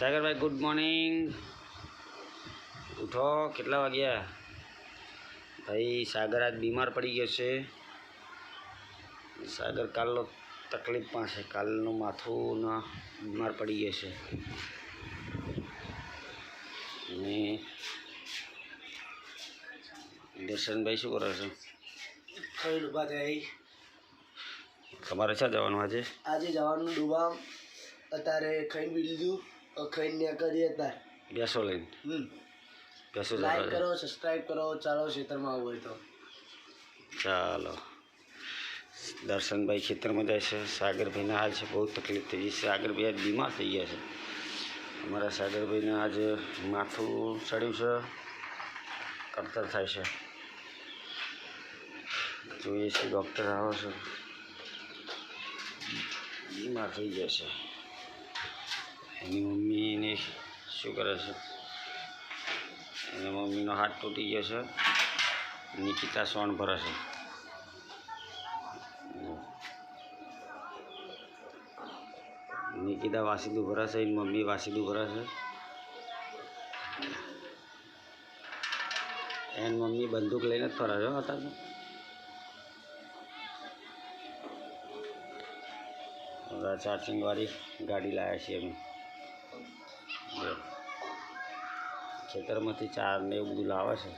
सागर भाई good morning. उठो कितना वाग्या भाई। सागर आज बीमार पड़ी गयो छे। सागर कालनो तकलीफ में है, कालनु माथू न बीमार पड़ी गयो छे। दर्शन भाई शू करे छे? खई डूबा गई। તમારે ક્યાં જવાનું આજે જવાનું ડૂબા અત્યારે ખાઈને બી લીધું ખાઈને ત્યાં કરીએ અત્યારે બેસો લઈને બેસો લાઈક કરો સબસ્ક્રાઈબ કરો ચાલો ખેતરમાં આવું હોય તો ચાલો। दर्शन भाई खेतर में जाए। सागर भाई ने आज बहुत तकलीफ थी। सागर भाई आज बीमार थी गया है। हमारा सागर भाई ने आज माथू चढ़्यु से कड़तर थाय छे। જોઈએ છે ડૉક્ટર આવે છે। बीमार થઈ ગયા છે। એની મમ્મીને શું કરે છે? એની મમ્મીનો હાથ તૂટી ગયો છે। નિકિતા સોન ભરે છે। निकिता वासीदू भरा से, मम्मी वासीदू भरा से। एन मम्मी बंदूक लईने फरा छे अतारे। चार्जिंग वाली गाड़ी लाया छे अमे। खेतर में चार ने एवं बधुं लावे छे।